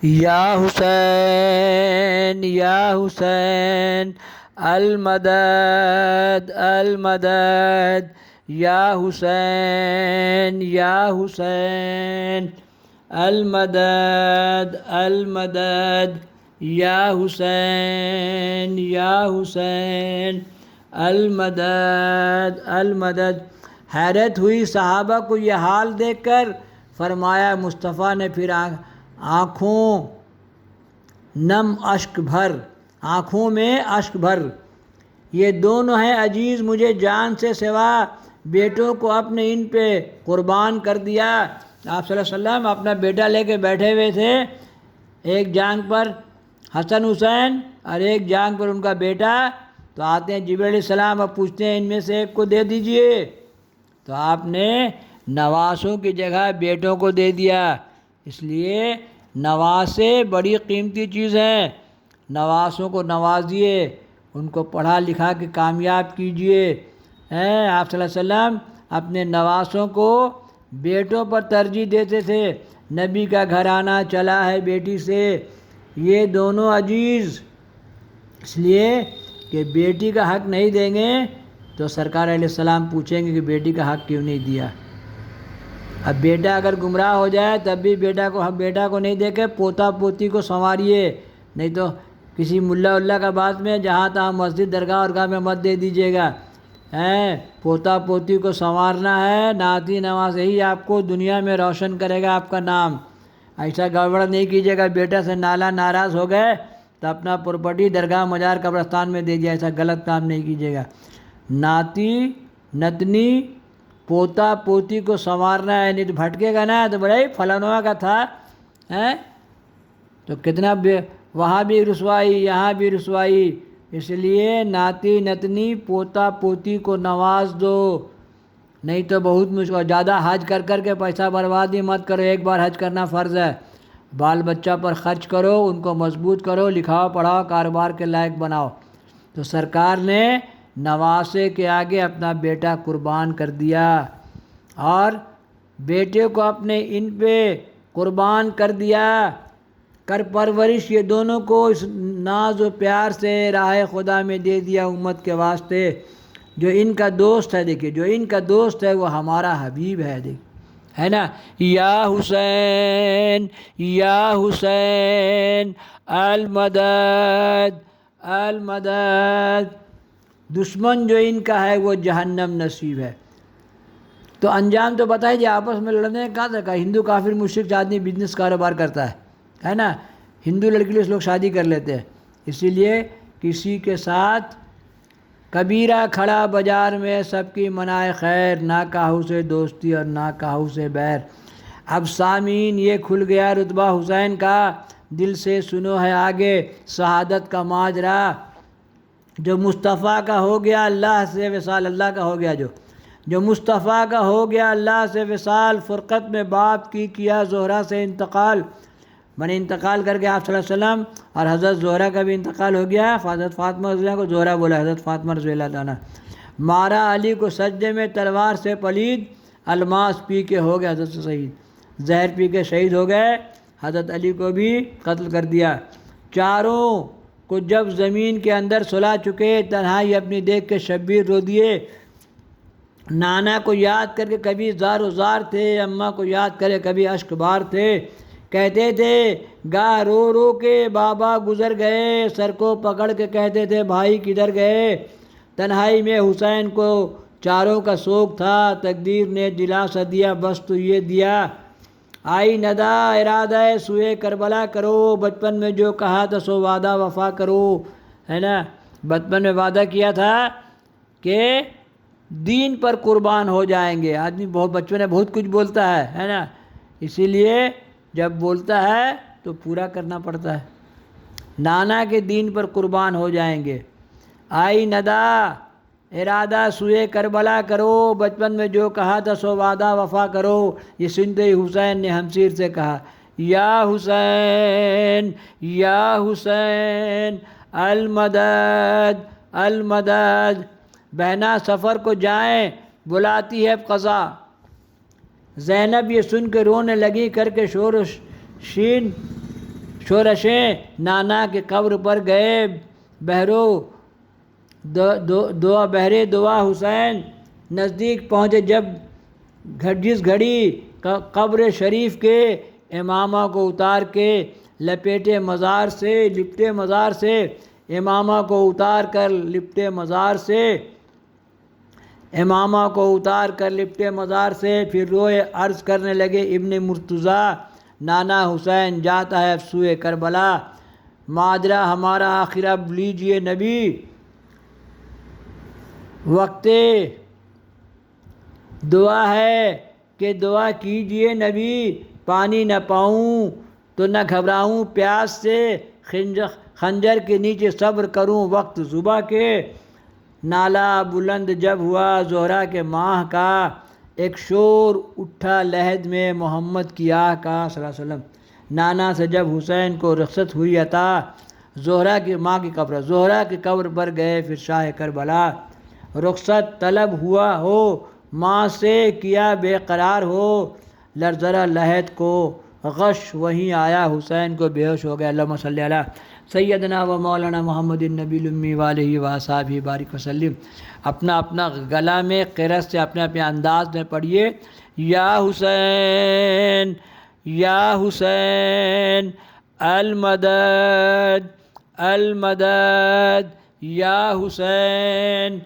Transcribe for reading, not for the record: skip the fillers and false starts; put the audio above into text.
یا حسین یا حسین المدد المدد یا حسین یا حسین المدد المدد یا حسین یا حسین المدد المدد۔ حیرت ہوئی صحابہ کو یہ حال دیکھ کر، فرمایا مصطفیٰ نے پھر آنکھوں نم اشک بھر، آنکھوں میں اشک بھر، یہ دونوں ہیں عزیز مجھے جان سے سوا، بیٹوں کو اپنے ان پہ قربان کر دیا۔ آپ صلی اللہ علیہ وسلم اپنا بیٹا لے کے بیٹھے ہوئے تھے، ایک جانگ پر حسن حسین اور ایک جانگ پر ان کا بیٹا، تو آتے ہیں جبرائیل علیہ السلام اور پوچھتے ہیں ان میں سے ایک کو دے دیجئے، تو آپ نے نواسوں کی جگہ بیٹوں کو دے دیا۔ اس لیے نواسے بڑی قیمتی چیز ہیں، نواسوں کو نوازیے، ان کو پڑھا لکھا کے کامیاب کیجئے۔ آپ صلی اللہ علیہ وسلم اپنے نواسوں کو بیٹوں پر ترجیح دیتے تھے، نبی کا گھرانہ چلا ہے بیٹی سے، یہ دونوں عزیز، اس لیے کہ بیٹی کا حق نہیں دیں گے تو سرکار علیہ السلام پوچھیں گے کہ بیٹی کا حق کیوں نہیں دیا۔ اب بیٹا اگر گمراہ ہو جائے تب بھی بیٹا کو نہیں دے کے پوتا پوتی کو سنواریے، نہیں تو کسی ملا اللہ کا بات میں جہاں تہاں مسجد درگاہ اور گاہ میں مت دے دیجیے گا۔ پوتا پوتی کو سنوارنا ہے، نعتی نواز ہی آپ کو دنیا میں روشن کرے گا آپ کا نام۔ ایسا گڑبڑ نہیں کیجیے گا، بیٹا سے ناراض ہو گئے تو اپنا پراپرٹی درگاہ مزار قبرستان میں دے دیا، ایسا غلط کام نہیں کیجیے گا۔ ناتی نتنی پوتا پوتی کو سنوارنا ہے، نہیں تو بھٹکے گا نا تو بڑے فلانوا کا تھا، تو کتنا وہاں بھی رسوائی یہاں بھی رسوائی۔ اس لیے ناتی نتنی پوتا پوتی کو نواز دو، نہیں تو بہت مشکل، زیادہ حج کر کر کے پیسہ برباد ہی مت کرو، ایک بار حج کرنا فرض ہے۔ بال بچہ پر خرچ کرو، ان کو مضبوط کرو، لکھاؤ پڑھاؤ، کاروبار کے لائق بناؤ۔ تو سرکار نے نواسے کے آگے اپنا بیٹا قربان کر دیا، اور بیٹے کو اپنے ان پہ قربان کر دیا، کر پرورش یہ دونوں کو اس ناز و پیار سے راہ خدا میں دے دیا امت کے واسطے۔ جو ان کا دوست ہے، دیکھیے جو ان کا دوست ہے وہ ہمارا حبیب ہے، ہے نا۔ یا حسین یا حسین المدد المدد۔ دشمن جو ان کا ہے وہ جہنم نصیب ہے۔ تو انجام تو بتائیے، آپس میں لڑنے کا تھا، ہندو کافر مشرک آدمی بزنس کاروبار کرتا ہے نا، ہندو لڑکی لوگ شادی کر لیتے ہیں، اسی لیے کسی کے ساتھ کبیرہ کھڑا بازار میں سب کی منائے خیر، نہ کاہو سے دوستی اور نہ کاہو سے بیر۔ اب سامعین یہ کھل گیا رتبہ حسین کا، دل سے سنو ہے آگے شہادت کا ماجرا، جو مصطفیٰ کا ہو گیا اللہ سے وصال، اللہ کا ہو گیا جو مصطفیٰ کا ہو گیا اللہ سے وصال، فرقت میں باپ کی کیا زہرا سے انتقال، میں نے انتقال کر کے آپ صلی اللہ علیہ وسلم اور حضرت زہرا کا بھی انتقال ہو گیا، حضرت فاطمہ رضی اللہ کو زہرا بولا، حضرت فاطمہ رضی اللہ عنہ، مارا علی کو سجدے میں تلوار سے پلید، الماس پی کے ہو گیا حضرت شہید، زہر پی کے شہید ہو گئے، حضرت علی کو بھی قتل کر دیا۔ چاروں کو جب زمین کے اندر سلا چکے، تنہائی اپنی دیکھ کے شبیر رو دیے، نانا کو یاد کر کے کبھی زار و زار تھے، اماں کو یاد کرے کبھی اشک بار تھے، کہتے تھے گاہ رو رو کے بابا گزر گئے، سر کو پکڑ کے کہتے تھے بھائی کدھر گئے، تنہائی میں حسین کو چاروں کا سوگ تھا، تقدیر نے دلاسا دیا بس تو یہ دیا، آئی ندا ارادہ سوئے کربلا کرو، بچپن میں جو کہا تھا سو وعدہ وفا کرو، ہے نا، بچپن میں وعدہ کیا تھا کہ دین پر قربان ہو جائیں گے، آدمی بچپن میں بہت کچھ بولتا ہے نا، اسی لیے جب بولتا ہے تو پورا کرنا پڑتا ہے، نانا کے دین پر قربان ہو جائیں گے، آئی ندا ارادہ سوئے کربلا کرو، بچپن میں جو کہا تھا سو وعدہ وفا کرو، یہ سنتے ہی حسین نے ہمشیر سے کہا یا حسین یا حسین المدد المدد۔ بہنا سفر کو جائیں بلاتی ہے قضا، زینب یہ سن کے رونے لگی کر کے شور و شین، شورشیں نانا کے قبر پر گئے بہرو دعا بہرے دعا حسین نزدیک پہنچے جب جس گھڑی قبر شریف کے امامہ کو اتار کے لپیٹے مزار سے امامہ کو اتار کر لپٹے مزار سے پھر روئے عرض کرنے لگے ابن مرتضیٰ نانا حسین جاتا ہے افسوئے کربلا ماجرا ہمارا آخر اب لیجئے نبی وقت دعا ہے کہ دعا کیجئے نبی پانی نہ پاؤں تو نہ گھبراؤں پیاس سے خنجر کے نیچے صبر کروں وقت صبح کے نالا بلند جب ہوا زہرا کے ماہ کا ایک شور اٹھا لحد میں محمد کی آہ کا صلی اللہ علیہ وسلم نانا سے جب حسین کو رخصت ہوئی عطا زہرا کی ماں کی قبر زہرا کی قبر پر گئے پھر شاہ کربلا رخصت طلب ہوا ہو ماں سے کیا بے قرار ہو لرزرا لحد کو غش وہیں آیا حسین کو بے ہوش ہو گیا اللہم صلی علی سیدنا و مولانا محمد النبی الامی وآلہ وصحبہ بارک وسلم اپنا اپنا گلا میں قرت سے اپنے اپنے انداز میں پڑھیے یا حسین المدد المدد یا حسین